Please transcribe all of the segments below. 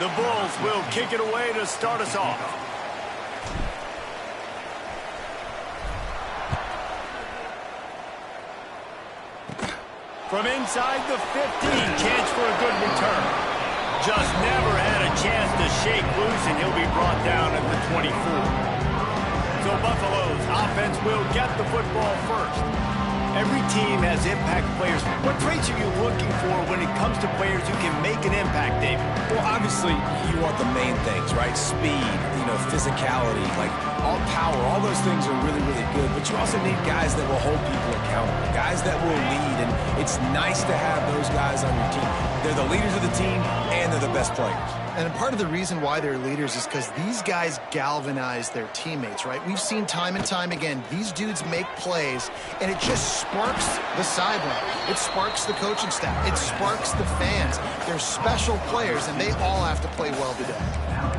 The Bulls will kick it away to start us off. From inside the 15, chance for a good return. Just never had a chance to shake loose, and he'll be brought down at the 24. So Buffalo's offense will get the football first. Every team has impact players. What traits are you looking for when it comes to players who can make an impact, David? Well, obviously, you want the main things, right? Speed, physicality, like all power. All those things are really, really good. But you also need guys that will hold people accountable, guys that will lead. And it's nice to have those guys on your team. They're the leaders of the team, and they're the best players. And part of the reason why they're leaders is because these guys galvanize their teammates, right? We've seen time and time again, these dudes make plays, and it just sparks the sideline. It sparks the coaching staff. It sparks the fans. They're special players, and they all have to play well today.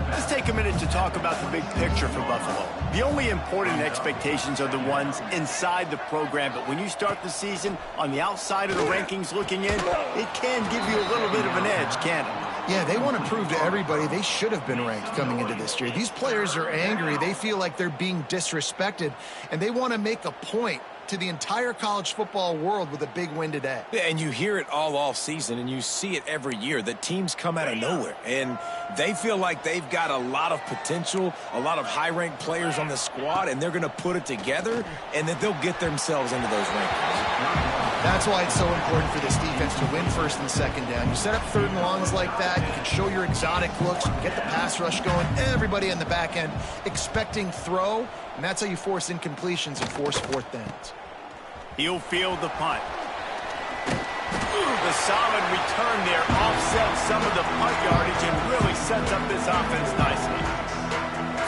Let's take a minute to talk about the big picture for Buffalo. The only important expectations are the ones inside the program, but when you start the season on the outside of the rankings looking in, it can give you a little bit of an edge, can't it? Yeah, they want to prove to everybody they should have been ranked coming into this year. These players are angry. They feel like they're being disrespected, and they want to make a point to the entire college football world with a big win today. Yeah, and you hear it all off season, and you see it every year that teams come out of nowhere, and they feel like they've got a lot of potential, a lot of high-ranked players on the squad, and they're going to put it together, and that they'll get themselves into those rankings. That's why it's so important for this defense to win first and second down. You set up third and longs like that, you can show your exotic looks, you can get the pass rush going, everybody in the back end expecting throw, and that's how you force incompletions and force fourth downs. He'll field the punt. The solid return there offsets some of the punt yardage and really sets up this offense nicely.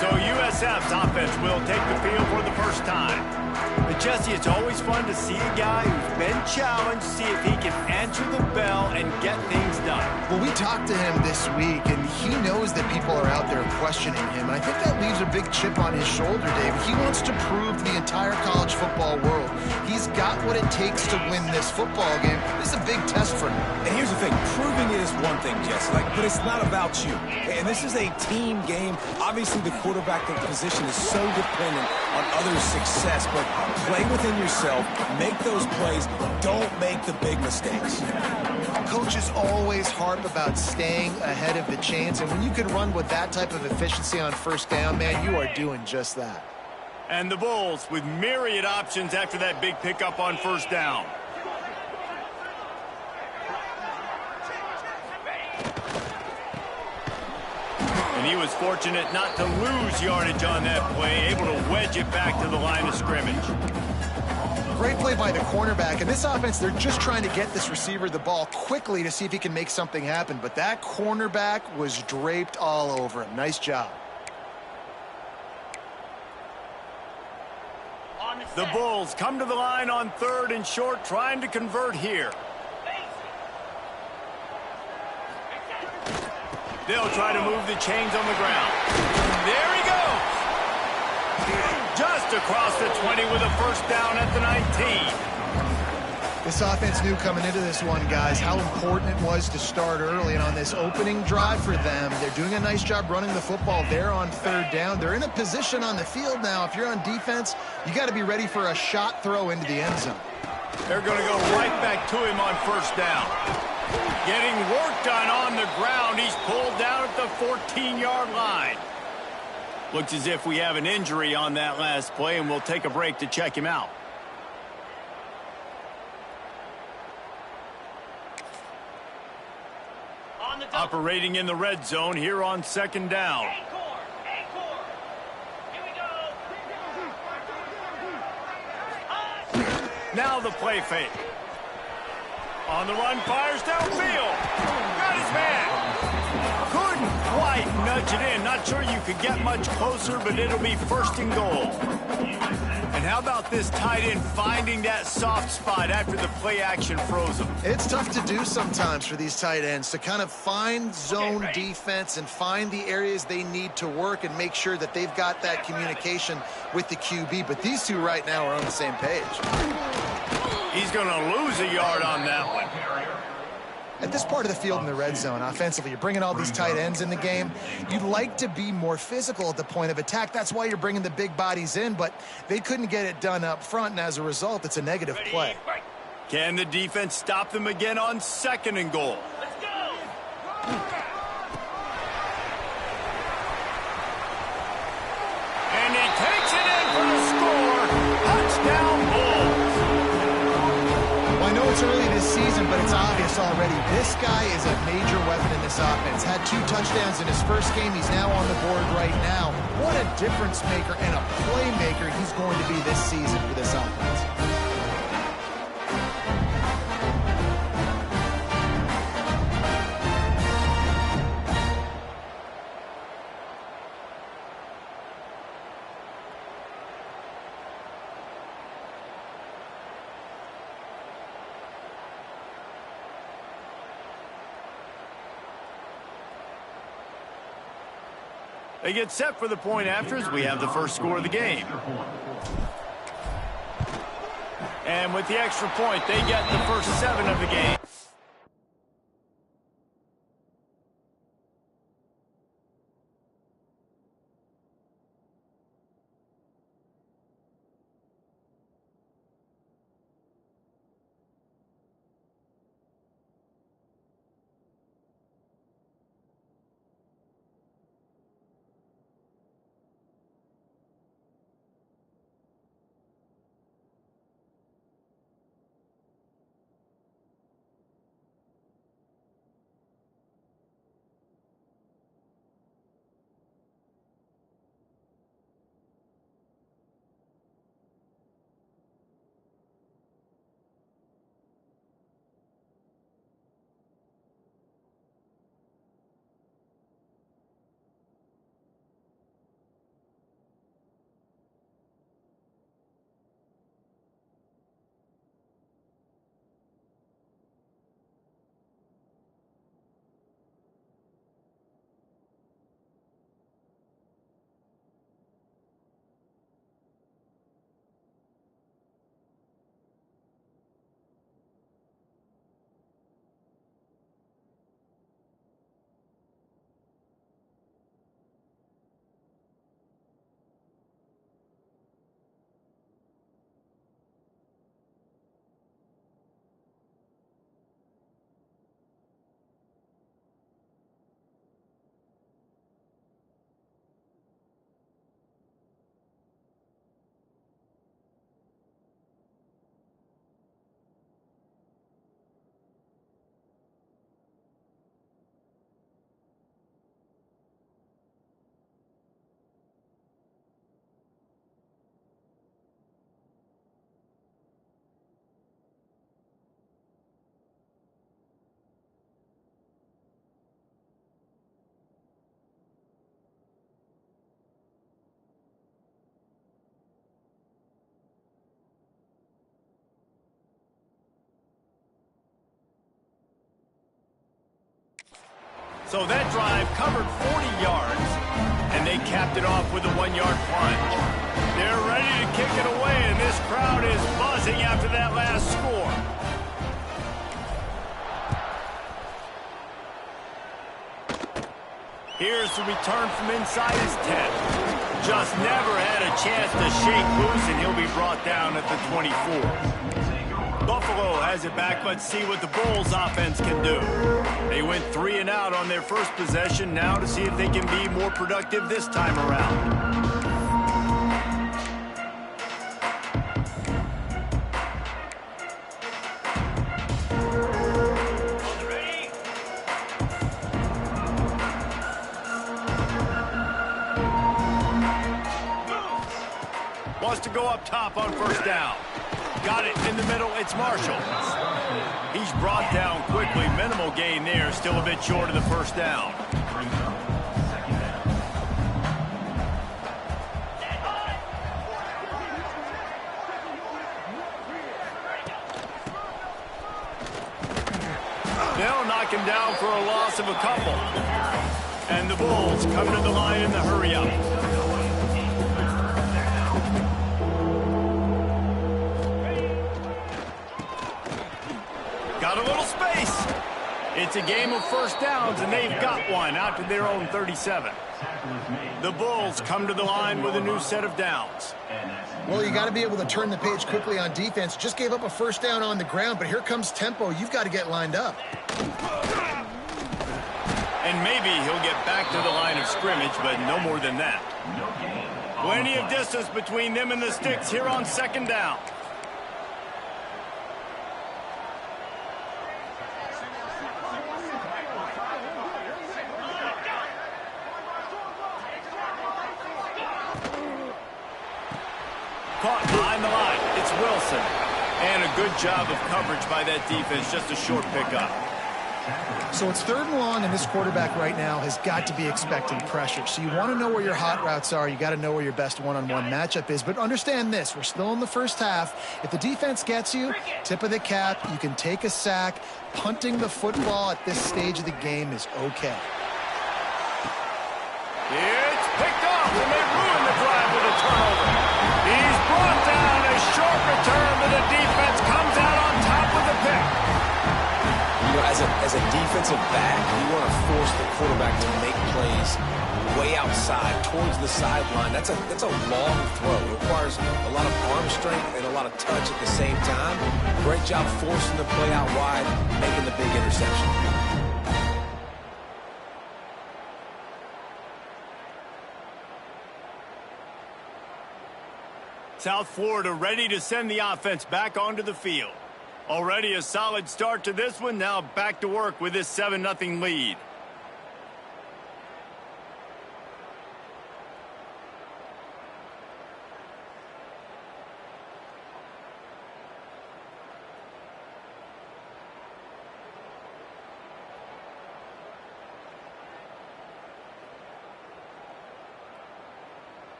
So USF's offense will take the field for the first time. But Jesse, it's always fun to see a guy who's been challenged, see if he can answer the bell and get things done. Well, we talked to him this week, and he knows that people are out there questioning him. And I think that leaves a big chip on his shoulder, David. He wants to prove to the entire college football world he's got what it takes to win this football game. This is a big test for him. And here's the thing, proving it is one thing, Jesse, but it's not about you. And this is a team game. Obviously, the quarterback position is so dependent on others' success, but play within yourself, make those plays, don't make the big mistakes. Coaches always harp about staying ahead of the chains, and when you can run with that type of efficiency on first down, man, you are doing just that. And the Bulls with myriad options after that big pickup on first down. And he was fortunate not to lose yardage on that play, able to wedge it back to the line of scrimmage. Great play by the cornerback. In this offense, they're just trying to get this receiver the ball quickly to see if he can make something happen. But that cornerback was draped all over him. Nice job. The Bulls come to the line on third and short, trying to convert here. They'll try to move the chains on the ground. There he goes. Just across the 20 with a first down at the 19. This offense knew coming into this one, guys, how important it was to start early. And on this opening drive for them, they're doing a nice job running the football there on third down. They're in a position on the field now. If you're on defense, you got to be ready for a shot throw into the end zone. They're going to go right back to him on first down. Getting work done on the ground. He's pulled down at the 14-yard line. Looks as if we have an injury on that last play, and we'll take a break to check him out. Operating in the red zone here on second down. Now the play fake. On the run, fires downfield. Got his man. Couldn't quite nudge it in. Not sure you could get much closer, but it'll be first and goal. And how about this tight end finding that soft spot after the play action froze him? It's tough to do sometimes for these tight ends to kind of find zone defense and find the areas they need to work and make sure that they've got that communication with the QB. But these two right now are on the same page. He's going to lose a yard on that one. At this part of the field in the red zone, offensively, you're bringing all these tight ends in the game. You'd like to be more physical at the point of attack. That's why you're bringing the big bodies in, but they couldn't get it done up front, and as a result, it's a negative play. Can the defense stop them again on 2nd and goal? Let's go! And he takes it in for the score. Touchdown, Bulls. Well, I know it's early this season, but it's obvious already. This guy is a major weapon in this offense. Had 2 touchdowns in his first game. He's now on the board right now. What a difference maker and a playmaker he's going to be this season for this offense. They get set for the point after as we have the first score of the game. And with the extra point, they get the first 7 of the game. So that drive covered 40 yards, and they capped it off with a 1-yard plunge. They're ready to kick it away, and this crowd is buzzing after that last score. Here's the return from inside his 10. Just never had a chance to shake loose, and he'll be brought down at the 24. Buffalo has it back. Let's see what the Bulls offense can do. They went 3 and out on their first possession. Now to see if they can be more productive this time around. Wants to go up top on first down. Got it in the middle. It's Marshall. He's brought down quickly. Minimal gain there. Still a bit short of the first down. They'll knock him down for a loss of a couple. And the Bulls come to the line in the hurry-up. Got a little space. It's a game of first downs, and they've got one out to their own 37. The Bulls come to the line with a new set of downs. Well, you got to be able to turn the page quickly on defense. Just gave up a first down on the ground, but here comes tempo. You've got to get lined up. And maybe he'll get back to the line of scrimmage, but no more than that. Plenty of distance between them and the sticks here on second down. Caught behind the line. It's Wilson. And a good job of coverage by that defense. Just a short pickup. So it's 3rd and long, and this quarterback right now has got to be expecting pressure. So you want to know where your hot routes are. You got to know where your best one-on-one matchup is. But understand this, we're still in the first half. If the defense gets you, tip of the cap, you can take a sack. Punting the football at this stage of the game is okay. It's picked off, and they ruin the drive with a turnover. He's brought down. A short return, but the defense comes out on top with the pick. You know, as a defensive back, you want to force the quarterback to make plays way outside, towards the sideline. That's a long throw. It requires a lot of arm strength and a lot of touch at the same time. Great job forcing the play out wide, making the big interception. South Florida ready to send the offense back onto the field. Already a solid start to this one. Now back to work with this 7-0 lead.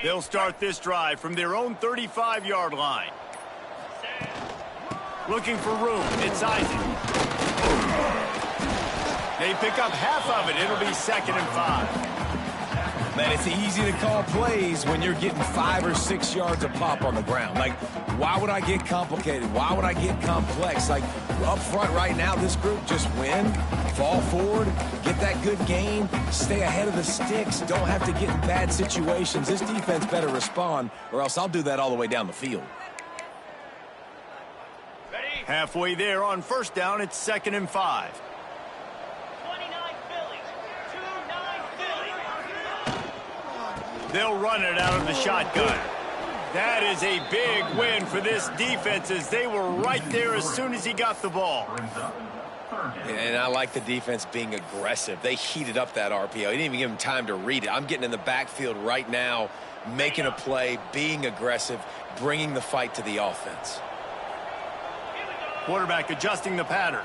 They'll start this drive from their own 35-yard line. Looking for room. It's Isaac. They pick up half of it. It'll be 2nd and 5. Man, it's easy to call plays when you're getting 5 or 6 yards a pop on the ground. Like, why would I get complicated? Why would I get complex? Like, up front right now, this group just win, fall forward, get that good gain, stay ahead of the sticks, don't have to get in bad situations. This defense better respond, or else I'll do that all the way down the field. Halfway there on first down, it's 2nd and 5. 29 Phillies. 29 Phillies. They'll run it out of the shotgun. That is a big win for this defense as they were right there as soon as he got the ball. And I like the defense being aggressive. They heated up that RPO. He didn't even give him time to read it. I'm getting in the backfield right now, making a play, being aggressive, bringing the fight to the offense. Quarterback adjusting the pattern.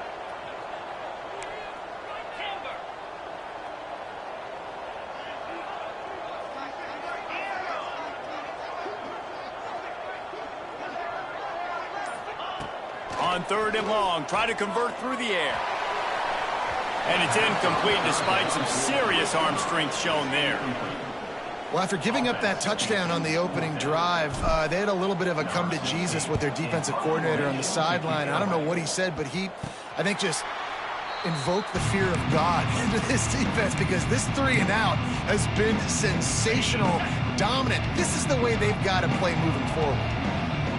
On 3rd and long, try to convert through the air. And it's incomplete despite some serious arm strength shown there. Well, after giving up that touchdown on the opening drive, they had a little bit of a come to Jesus with their defensive coordinator on the sideline. I don't know what he said, but he, I think, just invoked the fear of God into this defense, because this 3 and out has been sensational, dominant. This is the way they've got to play moving forward.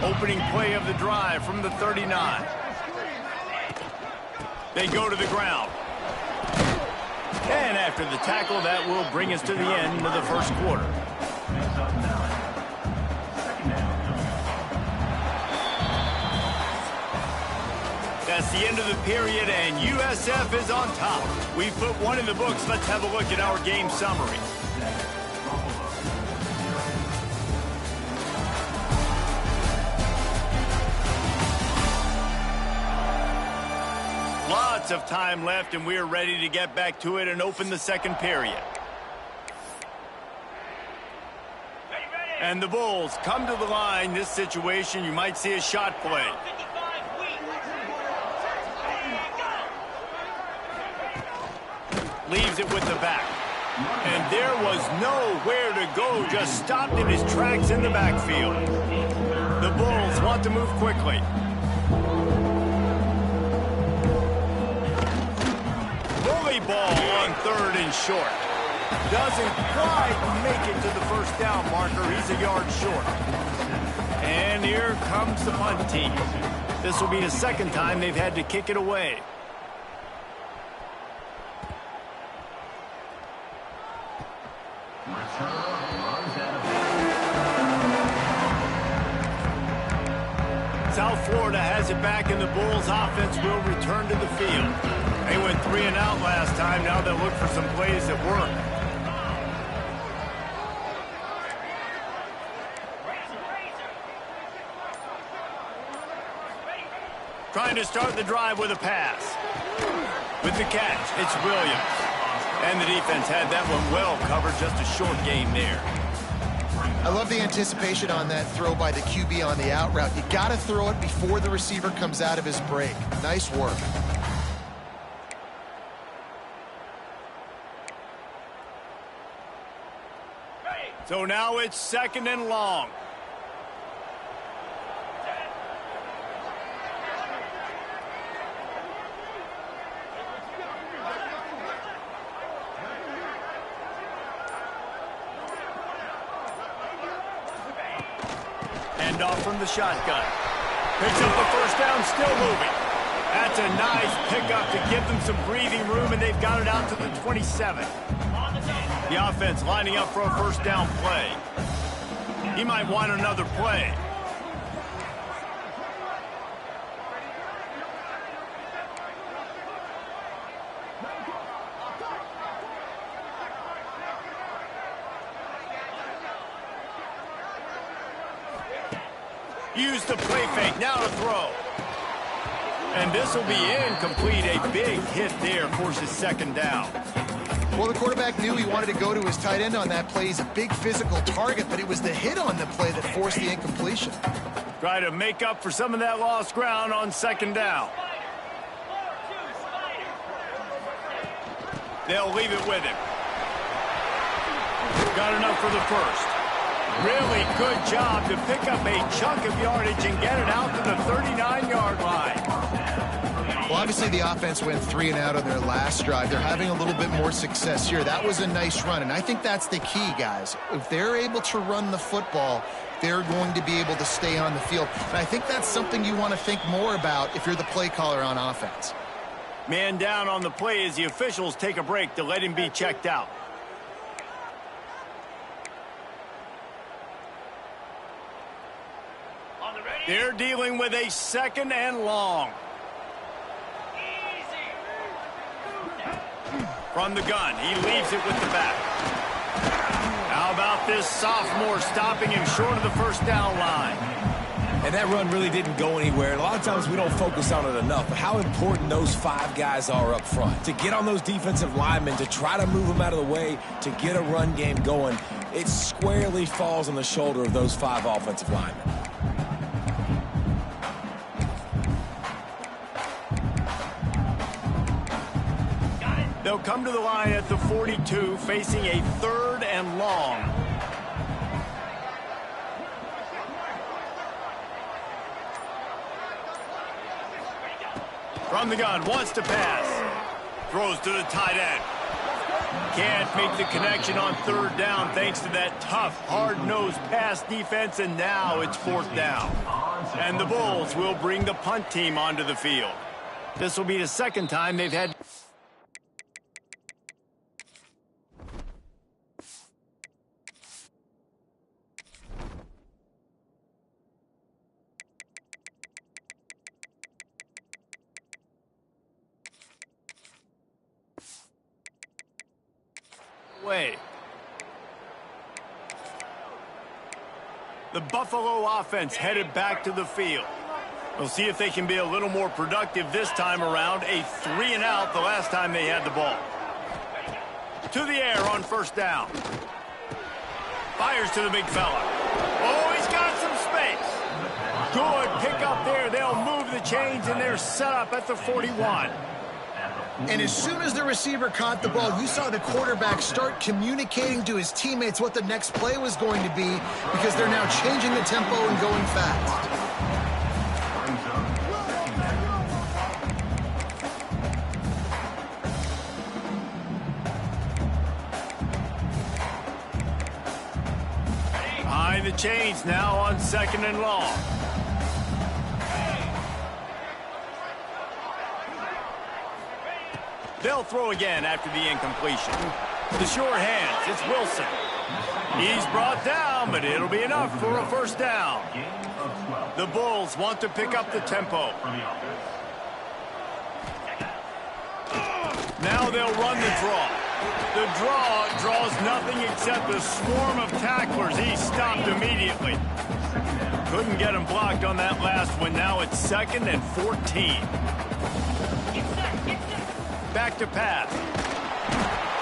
Opening play of the drive from the 39. They go to the ground. And after the tackle, that will bring us to the end of the first quarter. That's the end of the period, and USF is on top. We've put one in the books. Let's have a look at our game summary. Lots of time left, and we're ready to get back to it and open the second period. And the Bulls come to the line. This situation, you might see a shot play. Leaves it with the back. And there was nowhere to go, just stopped in his tracks in the backfield. The Bulls want to move quickly. Ball on 3rd and short. Doesn't quite make it to the first down marker. He's a yard short. And here comes the punt team. This will be the second time they've had to kick it away. South Florida has it back, and the Bulls offense will return to the field. They went 3 and out last time. Now they'll look for some plays that work. Trying to start the drive with a pass. With the catch, it's Williams. And the defense had that one well covered. Just a short game there. I love the anticipation on that throw by the QB on the out route. You got to throw it before the receiver comes out of his break. Nice work. So now it's 2nd and long. Hand off from the shotgun. Picks up the first down, still moving. That's a nice pickup to give them some breathing room, and they've got it out to the 27. The offense lining up for a first down play. He might want another play. Use the play fake, now to throw. And this will be incomplete. A big hit there, forces 2nd down. Well, the quarterback knew he wanted to go to his tight end on that play. He's a big physical target, but it was the hit on the play that forced the incompletion. Try to make up for some of that lost ground on 2nd down. They'll leave it with him. Got enough for the first. Really good job to pick up a chunk of yardage and get it out to the 39-yard line. Well, obviously the offense went 3 and out on their last drive. They're having a little bit more success here. That was a nice run, and I think that's the key, guys. If they're able to run the football, they're going to be able to stay on the field. And I think that's something you want to think more about if you're the play caller on offense. Man down on the play as the officials take a break to let him be checked out. They're dealing with a 2nd and long. From the gun, he leaves it with the back. How about this sophomore stopping him short of the first down line? And that run really didn't go anywhere. And a lot of times we don't focus on it enough, but how important those 5 guys are up front. To get on those defensive linemen, to try to move them out of the way, to get a run game going, it squarely falls on the shoulder of those 5 offensive linemen. They'll come to the line at the 42, facing a 3rd and long. From the gun, wants to pass. Throws to the tight end. Can't make the connection on 3rd down thanks to that tough, hard-nosed pass defense, and now it's 4th down. And the Bulls will bring the punt team onto the field. This will be the 2nd time they've had... way. The Buffalo offense headed back to the field. We'll see if they can be a little more productive this time around. A 3 and out the last time they had the ball. To the air on 1st down. Fires to the big fella. Oh, he's got some space. Good pick up there. They'll move the chains, and they're set up at the 41. And as soon as the receiver caught the ball, you saw the quarterback start communicating to his teammates what the next play was going to be, because they're now changing the tempo and going fast. Behind the chains now on 2nd and long. They'll throw again after the incompletion. The sure hands, it's Wilson. He's brought down, but it'll be enough for a 1st down. The Bulls want to pick up the tempo. Now they'll run the draw. The draw draws nothing except a swarm of tacklers. He stopped immediately. Couldn't get him blocked on that last one. Now it's 2nd and 14. Back to pass.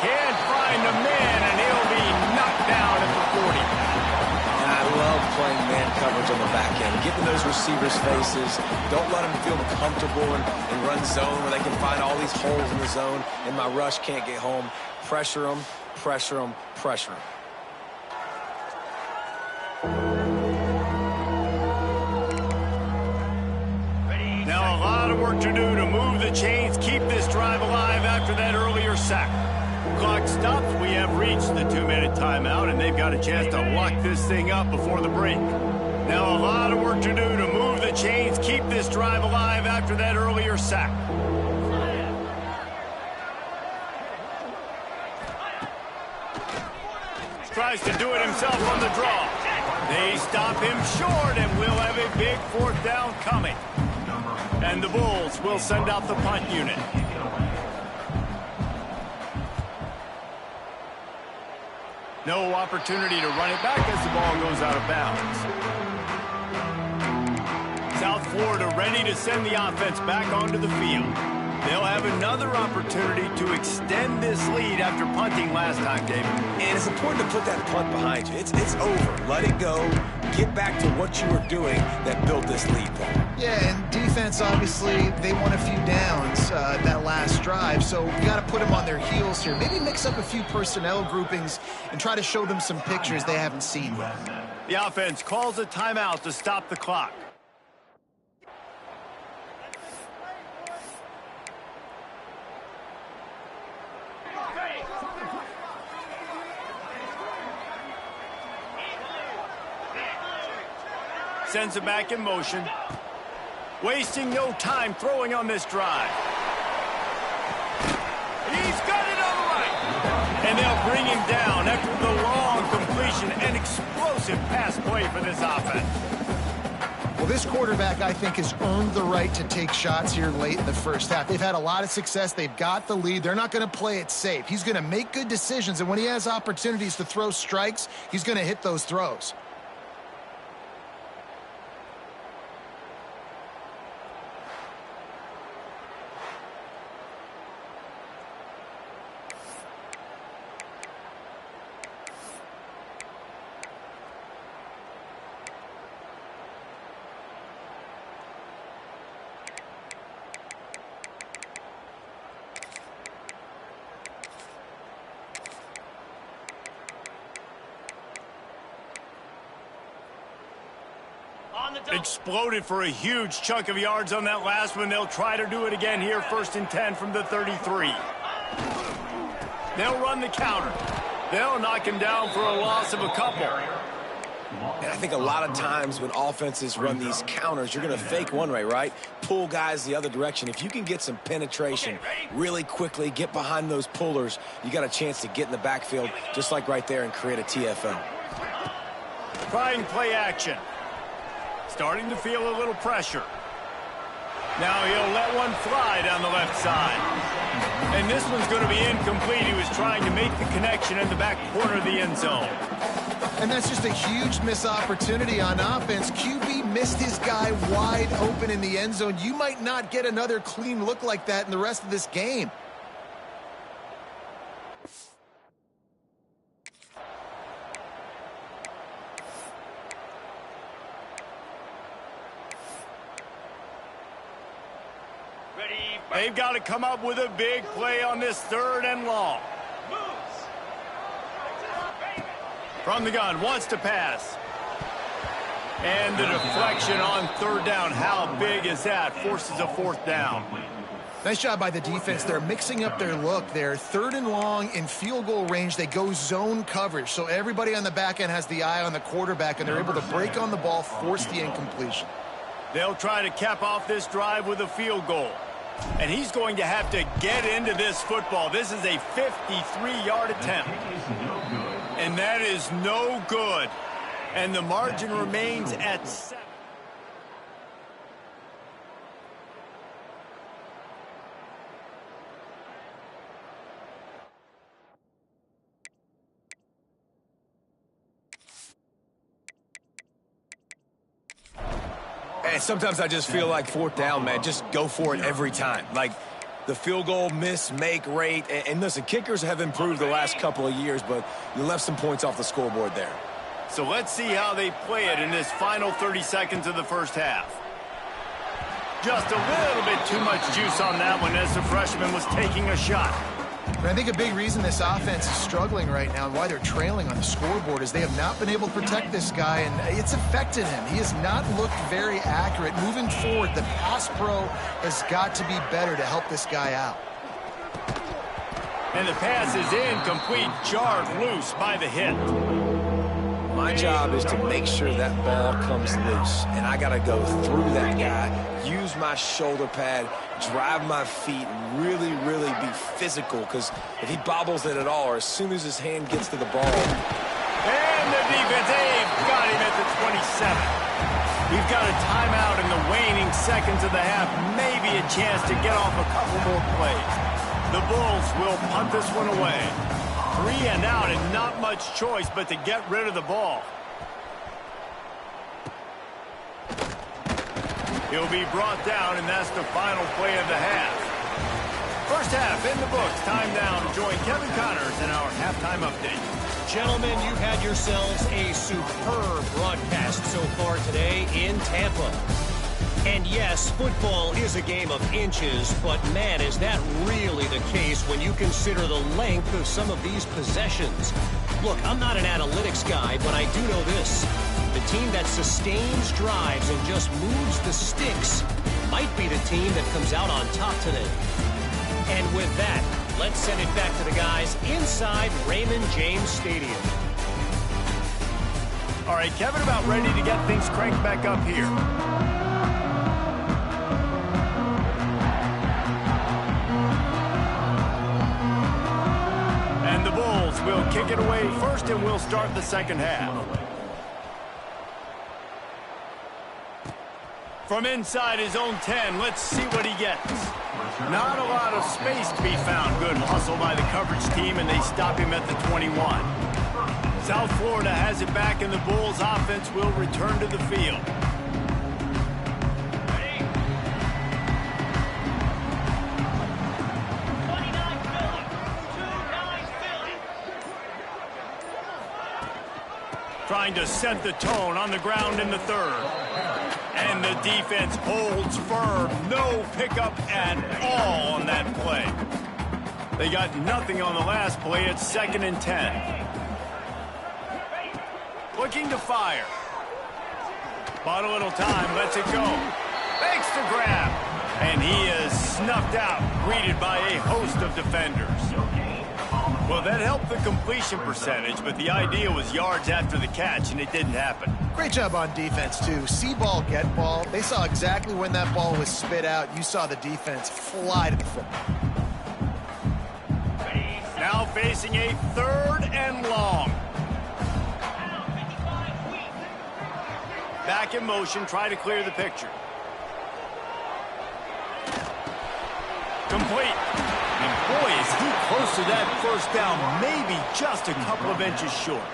Can't find the man, and he'll be knocked down at the 40. And I love playing man coverage on the back end. Get in those receivers' faces. Don't let them feel comfortable and run zone where they can find all these holes in the zone, and my rush can't get home. Pressure them, pressure them, pressure them. Now a lot of work to do to move the chains, keep this drive alive after that earlier sack. Clock stops. We have reached the 2-minute timeout, and they've got a chance to lock this thing up before the break. Now a lot of work to do to move the chains, keep this drive alive after that earlier sack. Tries to do it himself on the draw. They stop him short, and we'll have a big 4th down coming. And the Bulls will send out the punt unit. No opportunity to run it back as the ball goes out of bounds. South Florida ready to send the offense back onto the field. They'll have another opportunity to extend this lead after punting last time, David. And it's important to put that punt behind you. It's over. Let it go. Get back to what you were doing that built this lead, Paul. Yeah, and defense, obviously, they won a few downs that last drive, so you got to put them on their heels here. Maybe mix up a few personnel groupings and try to show them some pictures they haven't seen yet. The offense calls a timeout to stop the clock. Sends it back in motion. Wasting no time throwing on this drive. He's got it on the right. And they'll bring him down after the long completion. An explosive pass play for this offense. Well, this quarterback, I think, has earned the right to take shots here late in the 1st half. They've had a lot of success. They've got the lead. They're not going to play it safe. He's going to make good decisions, and when he has opportunities to throw strikes, he's going to hit those throws. on the double. Exploded for a huge chunk of yards on that last one. They'll try to do it again here, 1st and 10 from the 33. They'll run the counter. They'll knock him down for a loss of a couple. And I think a lot of times when offenses run these counters, you're going to fake one way, right? Pull guys the other direction. If you can get some penetration really quickly, get behind those pullers, you got a chance to get in the backfield, just like right there, and create a TFL. Trying play action. Starting to feel a little pressure. Now he'll let one fly down the left side. And this one's going to be incomplete. He was trying to make the connection in the back corner of the end zone. And that's just a huge missed opportunity on offense. QB missed his guy wide open in the end zone. You might not get another clean look like that in the rest of this game. They've got to come up with a big play on this 3rd and long. From the gun, wants to pass. And the deflection on 3rd down. How big is that? Forces a 4th down. Nice job by the defense. They're mixing up their look there. 3rd and long in field goal range. They go zone coverage. So everybody on the back end has the eye on the quarterback, and they're able to break on the ball, force the incompletion. They'll try to cap off this drive with a field goal. And he's going to have to get into this football. This is a 53-yard attempt. And that is no good. And the margin remains at 7. And sometimes I just feel like 4th down, man. Just go for it every time. Like the field goal miss-make rate. And listen, kickers have improved the last couple of years, but you left some points off the scoreboard there. So let's see how they play it in this final 30 seconds of the first half. Just a little bit too much juice on that one as the freshman was taking a shot. And I think a big reason this offense is struggling right now and why they're trailing on the scoreboard is they have not been able to protect this guy, and it's affected him. He has not looked very accurate. Moving forward, the pass pro has got to be better to help this guy out. And the pass is incomplete, jarred loose by the hit. My job is to make sure that ball comes loose, and I got to go through that guy, use my shoulder pad, drive my feet, and really, really be physical, because if he bobbles it at all, or as soon as his hand gets to the ball. And the defense, they've got him at the 27. We've got a timeout in the waning seconds of the half, maybe a chance to get off a couple more plays. The Bulls will punt this one away. 3 and out, and not much choice but to get rid of the ball. He'll be brought down, and that's the final play of the half. First half in the books. Time now to join Kevin Connors in our halftime update. Gentlemen, you've had yourselves a superb broadcast so far today in Tampa. And yes, football is a game of inches, but man, is that really the case when you consider the length of some of these possessions. Look, I'm not an analytics guy, but I do know this. The team that sustains drives and just moves the sticks might be the team that comes out on top today. And with that, let's send it back to the guys inside Raymond James Stadium. All right, Kevin, about ready to get things cranked back up here. And the Bulls will kick it away first, and we'll start the second half. From inside his own 10, let's see what he gets. Not a lot of space to be found. Good hustle by the coverage team, and they stop him at the 21. South Florida has it back, and the Bulls offense will return to the field. Ready? 29 Philly. 2-9 Philly. Trying to set the tone on the ground in the third. And the defense holds firm. No pickup at all on that play. They got nothing on the last play. It's 2nd and 10. Looking to fire. Bought a little time, lets it go. Makes the grab. And he is snuffed out, greeted by a host of defenders. Well, that helped the completion percentage, but the idea was yards after the catch, and it didn't happen. Great job on defense, too. See ball, get ball. They saw exactly when that ball was spit out. You saw the defense fly to the football. Now facing a 3rd and long. Back in motion, try to clear the picture. Complete. And boy, is he close to that first down, maybe just a couple of inches short.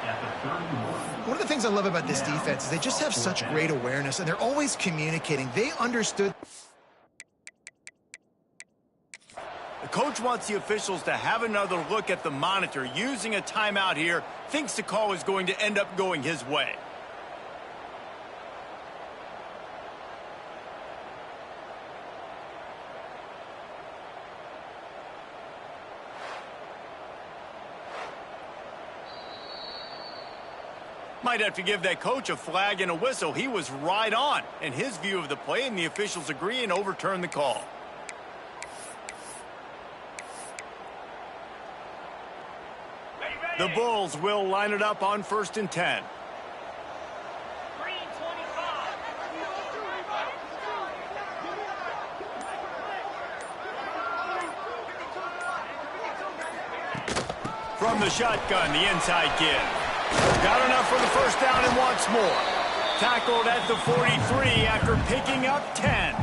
One of the things I love about this defense is they just have such great awareness, and they're always communicating. They understood. The coach wants the officials to have another look at the monitor. Using a timeout here, thinks the call is going to end up going his way. Might have to give that coach a flag and a whistle. He was right on in his view of the play, and the officials agree and overturn the call. The Bulls will line it up on 1st and 10. Green 25. From the shotgun, the inside give. Got enough for the first down and wants more. Tackled at the 43 after picking up 10.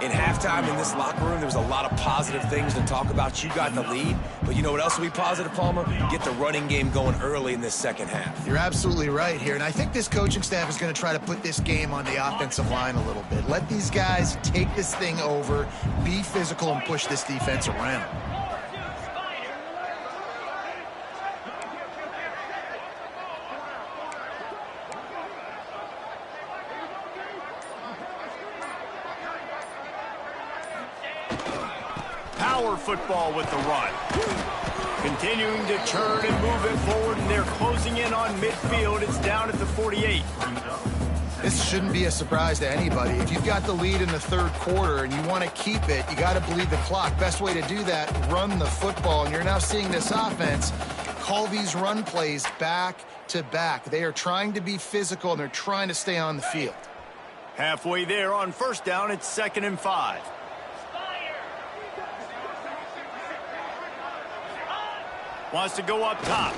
In halftime in this locker room, there was a lot of positive things to talk about. You got the lead, but you know what else will be positive, Palmer? Get the running game going early in this second half. You're absolutely right here, and I think this coaching staff is going to try to put this game on the offensive line a little bit. Let these guys take this thing over, be physical, and push this defense around. Football with the run. Continuing to turn and move it forward, and they're closing in on midfield. It's down at the 48. This shouldn't be a surprise to anybody. If you've got the lead in the 3rd quarter and you want to keep it, you got to bleed the clock. Best way to do that, run the football. And you're now seeing this offense call these run plays back to back. They are trying to be physical, and they're trying to stay on the field. Halfway there on 1st down, it's 2nd and 5. Wants to go up top.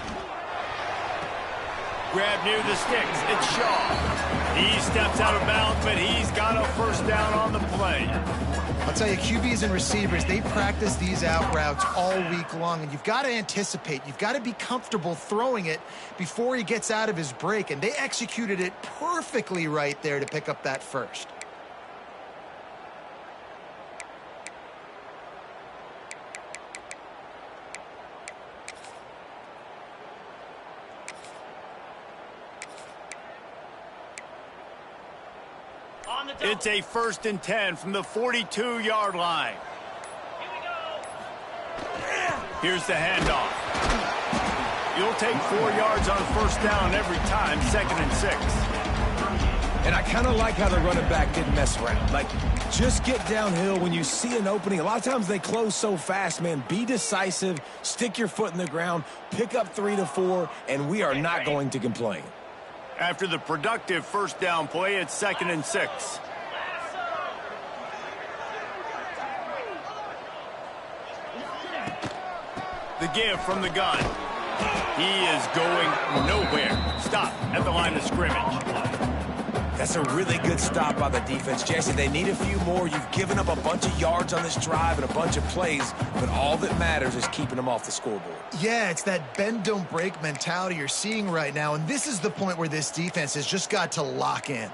Grab near the sticks. It's Shaw. He steps out of bounds, but he's got a first down on the play. I'll tell you, QBs and receivers, they practice these out routes all week long, and you've got to anticipate. You've got to be comfortable throwing it before he gets out of his break, and they executed it perfectly right there to pick up that first. It's a 1st and 10 from the 42-yard line. Here we go. Here's the handoff. You'll take 4 yards on 1st down every time, 2nd and 6. And I kind of like how the running back didn't mess around. Like, just get downhill when you see an opening. A lot of times they close so fast, man. Be decisive, stick your foot in the ground, pick up 3 to 4, and we are not going to complain. After the productive first down play, it's 2nd and 6. The give from the gun. He is going nowhere. Stop at the line of scrimmage. That's a really good stop by the defense, Jesse. They need a few more. You've given up a bunch of yards on this drive and a bunch of plays, but all that matters is keeping them off the scoreboard. Yeah, it's that bend, don't break mentality you're seeing right now, and this is the point where this defense has just got to lock in.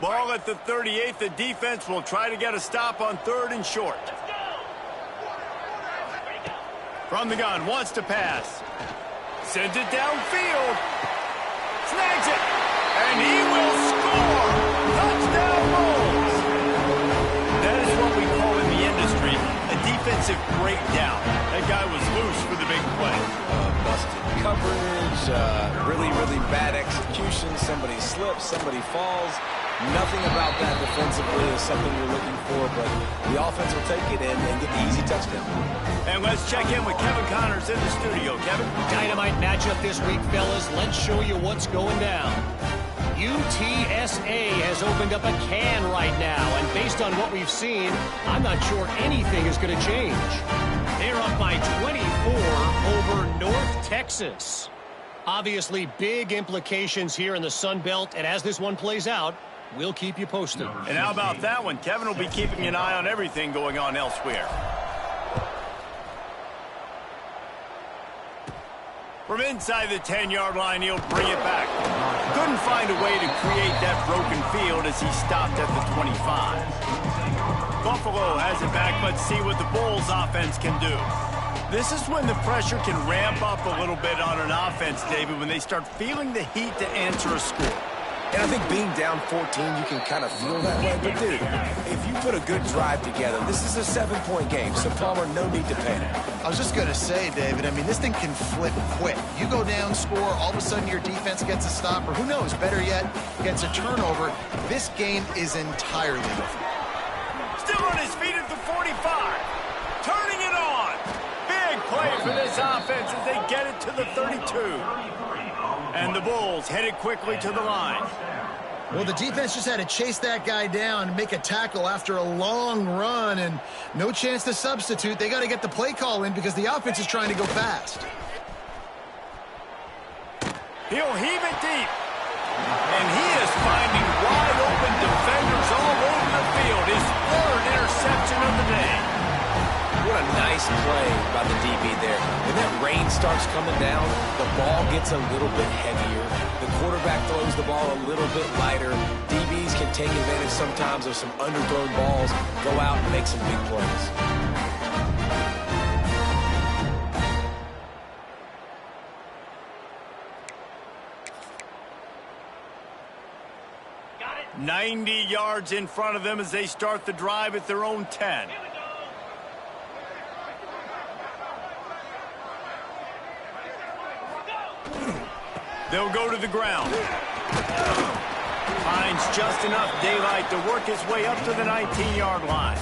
Ball at the 38. The defense will try to get a stop on 3rd and short. From the gun, wants to pass. Sends it downfield. Snags it. And he will score. Touchdown Bulls. That is what we call in the industry a defensive breakdown. That guy was loose for the big play. Busted coverage, really bad execution, somebody slips, somebody falls. Nothing about that defensively is something you're looking for, but the offense will take it and get the easy touchdown. And let's check in with Kevin Connors in the studio. Kevin? Dynamite matchup this week, fellas. Let's show you what's going down. UTSA has opened up a can right now, and based on what we've seen, I'm not sure anything is going to change. They're up by 24 over North Texas. Obviously, big implications here in the Sun Belt, and as this one plays out, we'll keep you posted. And how about that one? Kevin will be keeping an eye on everything going on elsewhere. From inside the 10-yard line, he'll bring it back. Couldn't find a way to create that broken field as he stopped at the 25. Buffalo has it back. Let's see what the Bulls offense can do. This is when the pressure can ramp up a little bit on an offense, David, when they start feeling the heat to answer a score. And I think being down 14, you can kind of feel that way. But, dude, if you put a good drive together, this is a 7-point game. So, Palmer, no need to panic. I was just going to say, David, I mean, this thing can flip quick. You go down, score, all of a sudden your defense gets a stop, or who knows, better yet, gets a turnover. This game is entirely different. Still on his feet at the 45. Turning it on. Big play for this offense as they get it to the 32. And the Bulls headed quickly to the line. Well, the defense just had to chase that guy down and make a tackle after a long run, and no chance to substitute. They got to get the play call in because the offense is trying to go fast. He'll heave it deep. And he is finding wide open defenders all over the field. His third interception of the day. What a nice play by the DB there. When that rain starts coming down, the ball gets a little bit heavier. The quarterback throws the ball a little bit lighter. DBs can take advantage sometimes of some underthrown balls, go out and make some big plays. Got it. 90 yards in front of them as they start the drive at their own 10. They'll go to the ground. Finds just enough daylight to work his way up to the 19-yard line.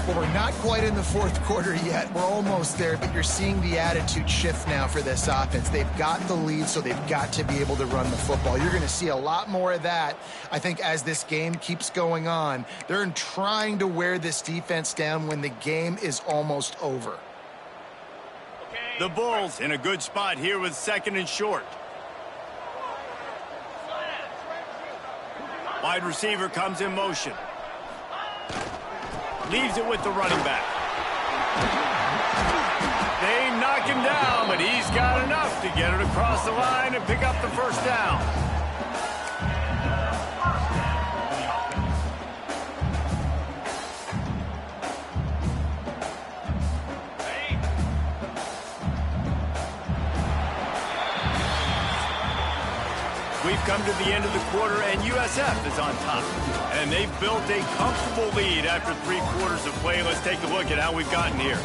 Well, we're not quite in the fourth quarter yet. We're almost there, but you're seeing the attitude shift now for this offense. They've got the lead, so they've got to be able to run the football. You're going to see a lot more of that, I think, as this game keeps going on. They're trying to wear this defense down when the game is almost over. The Bulls in a good spot here with second and short. Wide receiver comes in motion. Leaves it with the running back. They knock him down, but he's got enough to get it across the line and pick up the first down. We've come to the end of the quarter, and USF is on top. And they've built a comfortable lead after 3 quarters of play. Let's take a look at how we've gotten here.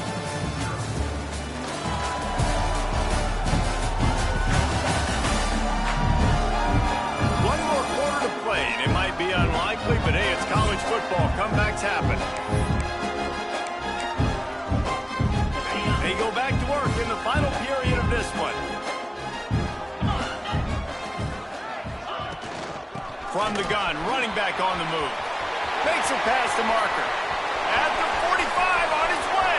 One more quarter to play, and it might be unlikely, but hey, it's college football. Comebacks happen. They go back to work in the final period of this one. From the gun, running back on the move. Makes it past the marker. At the 45, on his way.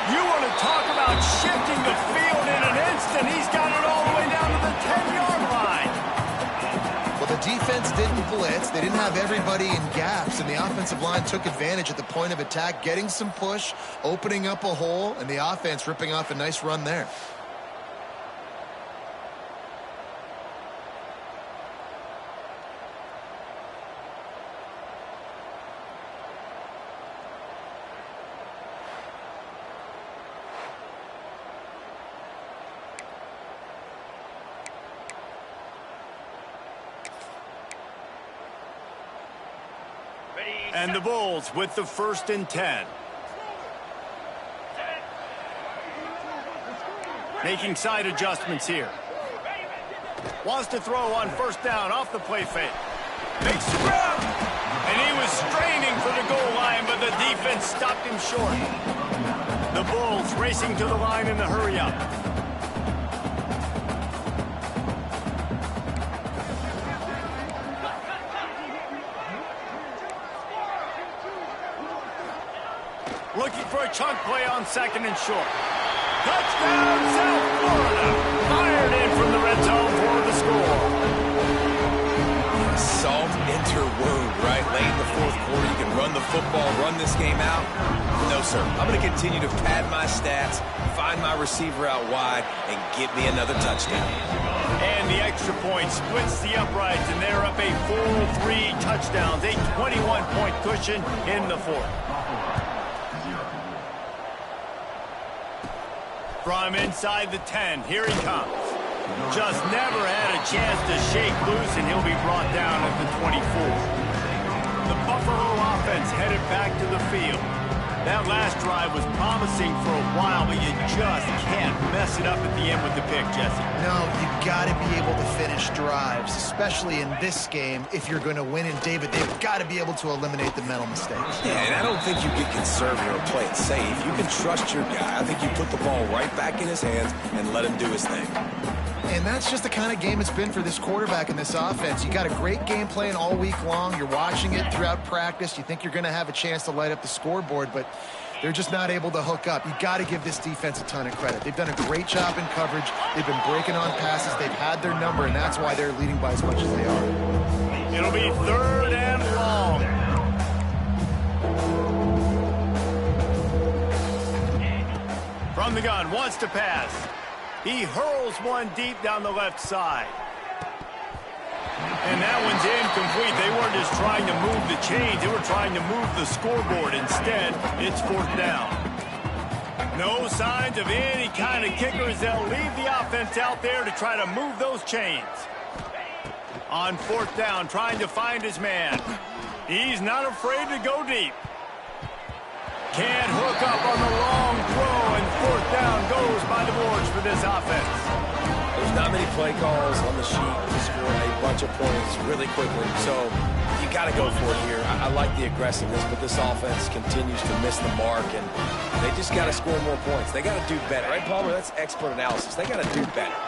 You want to talk about shifting the field in an instant. He's got it all the way down to the 10-yard line. Well, the defense didn't blitz. They didn't have everybody in gaps, and the offensive line took advantage at the point of attack, getting some push, opening up a hole, and the offense ripping off a nice run there. And the Bulls with the 1st and 10. Making side adjustments here. Wants to throw on first down off the play fake. Big scrap! And he was straining for the goal line, but the defense stopped him short. The Bulls racing to the line in the hurry-up. Looking for a chunk play on second and short. Touchdown, South Florida. Fired in from the red zone for the score. Salt enter wound, right? Late in the fourth quarter, you can run the football, run this game out. No, sir. I'm going to continue to pad my stats, find my receiver out wide, and get me another touchdown. And the extra point splits the uprights, and they're up a full 3 touchdowns, a 21-point cushion in the fourth. From inside the 10, here he comes. Just never had a chance to shake loose, and he'll be brought down at the 24. The Buffalo offense headed back to the field. That last drive was promising for a while, but you just can't mess it up at the end with the pick, Jesse. No, you got to be able to finish drives, especially in this game. If you're going to win, and David, they've got to be able to eliminate the mental mistakes. Yeah, and I don't think you get conservative or play it safe. You can trust your guy. I think you put the ball right back in his hands and let him do his thing. And that's just the kind of game it's been for this quarterback in this offense. You got a great game plan all week long. You're watching it throughout practice. You think you're going to have a chance to light up the scoreboard, but they're just not able to hook up. You got to give this defense a ton of credit. They've done a great job in coverage. They've been breaking on passes. They've had their number, and that's why they're leading by as much as they are. It'll be 3rd and long. From the gun, wants to pass. He hurls one deep down the left side. And that one's incomplete. They weren't just trying to move the chains. They were trying to move the scoreboard. Instead, it's 4th down. No signs of any kind of kickers. They'll leave the offense out there to try to move those chains. On 4th down, trying to find his man. He's not afraid to go deep. Can't hook up on the long throw, and 4th down goes by the boards for this offense. There's not many play calls on the sheet to score a bunch of points really quickly, so you got to go for it here. I like the aggressiveness, but this offense continues to miss the mark, and they just got to score more points. They got to do better, right, Palmer? That's expert analysis. They got to do better.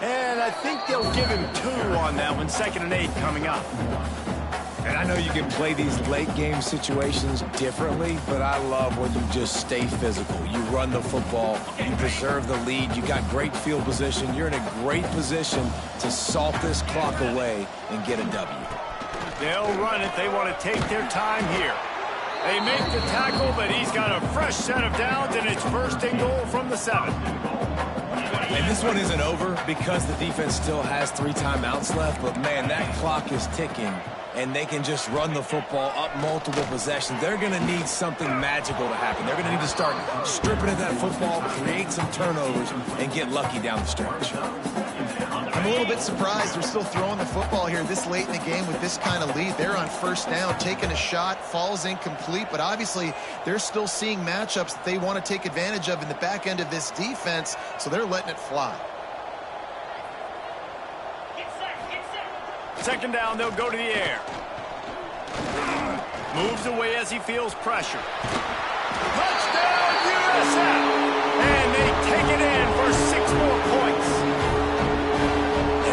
And I think they'll give him 2 on that one. 2nd and 8 coming up. And I know you can play these late-game situations differently, but I love when you just stay physical. You run the football, you preserve the lead, you got great field position. You're in a great position to salt this clock away and get a W. They'll run it. They want to take their time here. They make the tackle, but he's got a fresh set of downs, and it's 1st and goal from the 7. And this one isn't over because the defense still has 3 timeouts left, but, man, that clock is ticking. And they can just run the football up multiple possessions. They're going to need something magical to happen. They're going to need to start stripping at that football, create some turnovers, and get lucky down the stretch. I'm a little bit surprised they're still throwing the football here this late in the game with this kind of lead. They're on 1st down, taking a shot, falls incomplete, but obviously they're still seeing matchups that they want to take advantage of in the back end of this defense, so they're letting it fly. 2nd down, they'll go to the air. Moves away as he feels pressure. Touchdown, USF! And they take it in for 6 more points.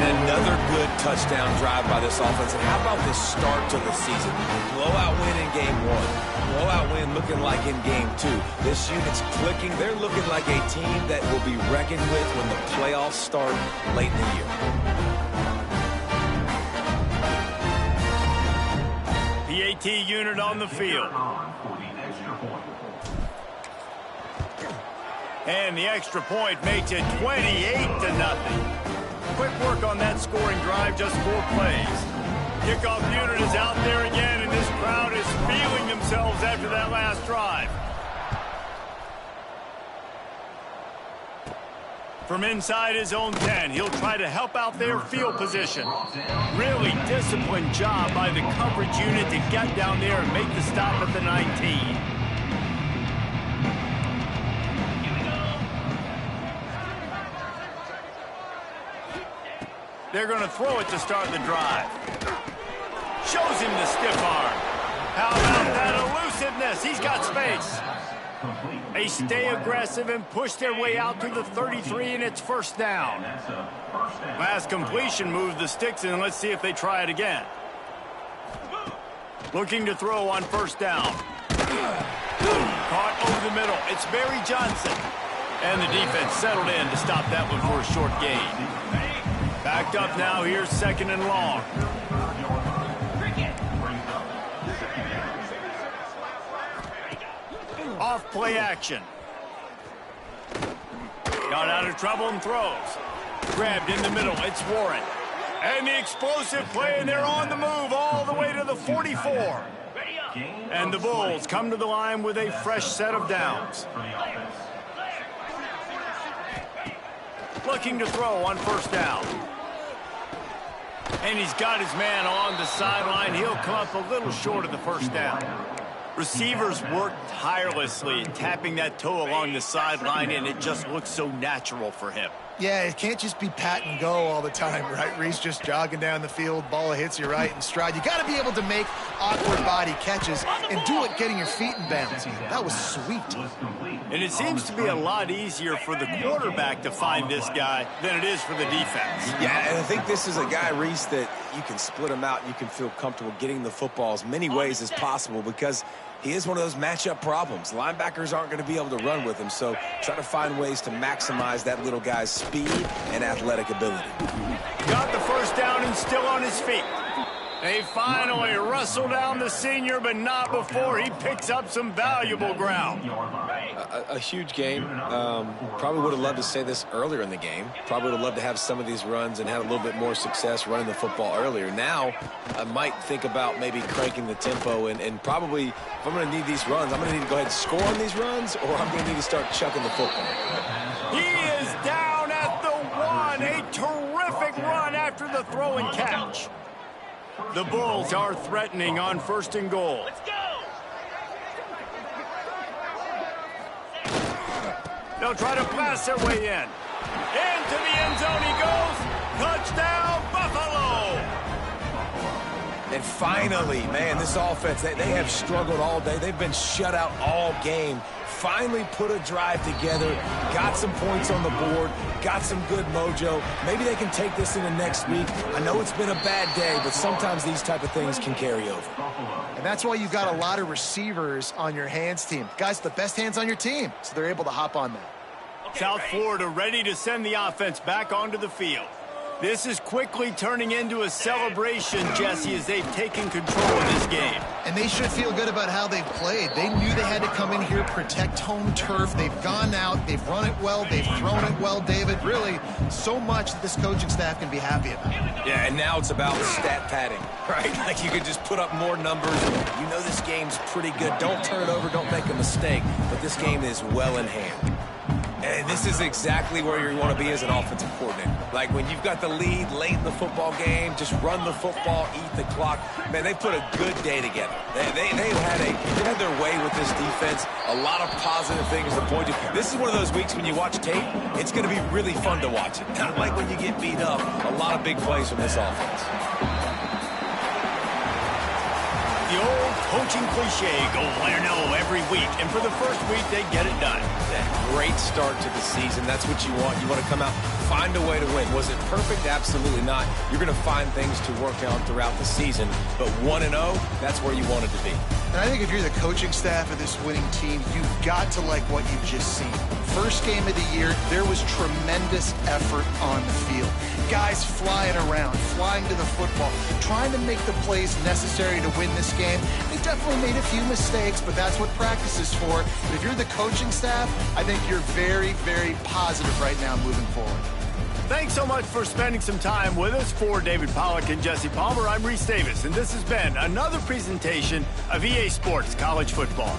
And another good touchdown drive by this offense. And how about this start to the season? Blowout win in game 1. Blowout win looking like in game 2. This unit's clicking. They're looking like a team that will be reckoned with when the playoffs start late in the year. PAT unit on the field. And the extra point makes it 28-0. Quick work on that scoring drive, just 4 plays. Kickoff unit is out there again, and this crowd is feeling themselves after that last drive. From inside his own 10, he'll try to help out their field position. Really disciplined job by the coverage unit to get down there and make the stop at the 19. They're going to throw it to start the drive. Shows him the stiff arm. How about that elusiveness? He's got space. They stay aggressive and push their way out to the 33, and it's first down. Last completion moved the sticks, and let's see if they try it again. Looking to throw on first down. Caught over the middle. It's Barry Johnson. And the defense settled in to stop that one for a short gain. Backed up now. Here's second and long. Off play action. Got out of trouble and throws. Grabbed in the middle. It's Warren. And the explosive play, and they're on the move all the way to the 44. And the Bulls come to the line with a fresh set of downs. Looking to throw on first down. And he's got his man along the sideline. He'll come up a little short of the first down. Receivers work tirelessly, tapping that toe along the sideline, and it just looks so natural for him. Yeah, it can't just be pat and go all the time, right? Reese just jogging down the field, ball hits you right in stride. You got to be able to make awkward body catches and do it getting your feet in bounds. That was sweet. And it seems to be a lot easier for the quarterback to find this guy than it is for the defense. Yeah, and I think this is a guy, Reese, that you can split him out. You can feel comfortable getting the football as many ways as possible because he is one of those matchup problems. Linebackers aren't going to be able to run with him, so try to find ways to maximize that little guy's speed and athletic ability. Got the first down and still on his feet. They finally wrestle down the senior, but not before he picks up some valuable ground. A huge game. Probably would have loved to say this earlier in the game. Probably would have loved to have some of these runs and have a little bit more success running the football earlier. Now, I might think about maybe cranking the tempo and probably, if I'm going to need these runs, I'm going to need to go ahead and score on these runs, or I'm going to need to start chucking the football. He is down at the 1. A terrific run after the throw and catch. The Bulls are threatening on first and goal. Let's go. They'll try to pass their way in. Into the end zone he goes. Touchdown, Buffalo! And finally, man, this offense, they have struggled all day. They've been shut out all game. Finally put a drive together, got some points on the board, got some good mojo. Maybe they can take this into next week. I know it's been a bad day, but sometimes these type of things can carry over. And that's why you've got a lot of receivers on your hands team. Guys, the best hands on your team, so they're able to hop on that. South Florida ready to send the offense back onto the field. This is quickly turning into a celebration, Jesse, as they've taken control of this game. And they should feel good about how they've played. They knew they had to come in here, protect home turf. They've gone out, they've run it well, they've thrown it well, David. Really, so much that this coaching staff can be happy about. Yeah, and now it's about stat padding, right? Like you could just put up more numbers. You know this game's pretty good. Don't turn it over, don't make a mistake. But this game is well in hand. And this is exactly where you want to be as an offensive coordinator. Like when you've got the lead late in the football game, just run the football, eat the clock. Man, they put a good day together. They've had their way with this defense. A lot of positive things to point to. This is one of those weeks when you watch tape, it's going to be really fun to watch it. Not like when you get beat up. A lot of big plays from this offense. The old coaching cliche, go win or no every week. And for the first week, they get it done. Great start to the season. That's what you want. You want to come out, find a way to win. Was it perfect? Absolutely not. You're going to find things to work on throughout the season. But 1-0, that's where you wanted to be. And I think if you're the coaching staff of this winning team, you've got to like what you've just seen. First game of the year, there was tremendous effort on the field. Guys flying around, flying to the football, trying to make the plays necessary to win this game. They definitely made a few mistakes, but that's what practice is for. But if you're the coaching staff, I think you're very, very positive right now moving forward. Thanks so much for spending some time with us. For David Pollack and Jesse Palmer, I'm Reese Davis, and this has been another presentation of EA Sports College Football.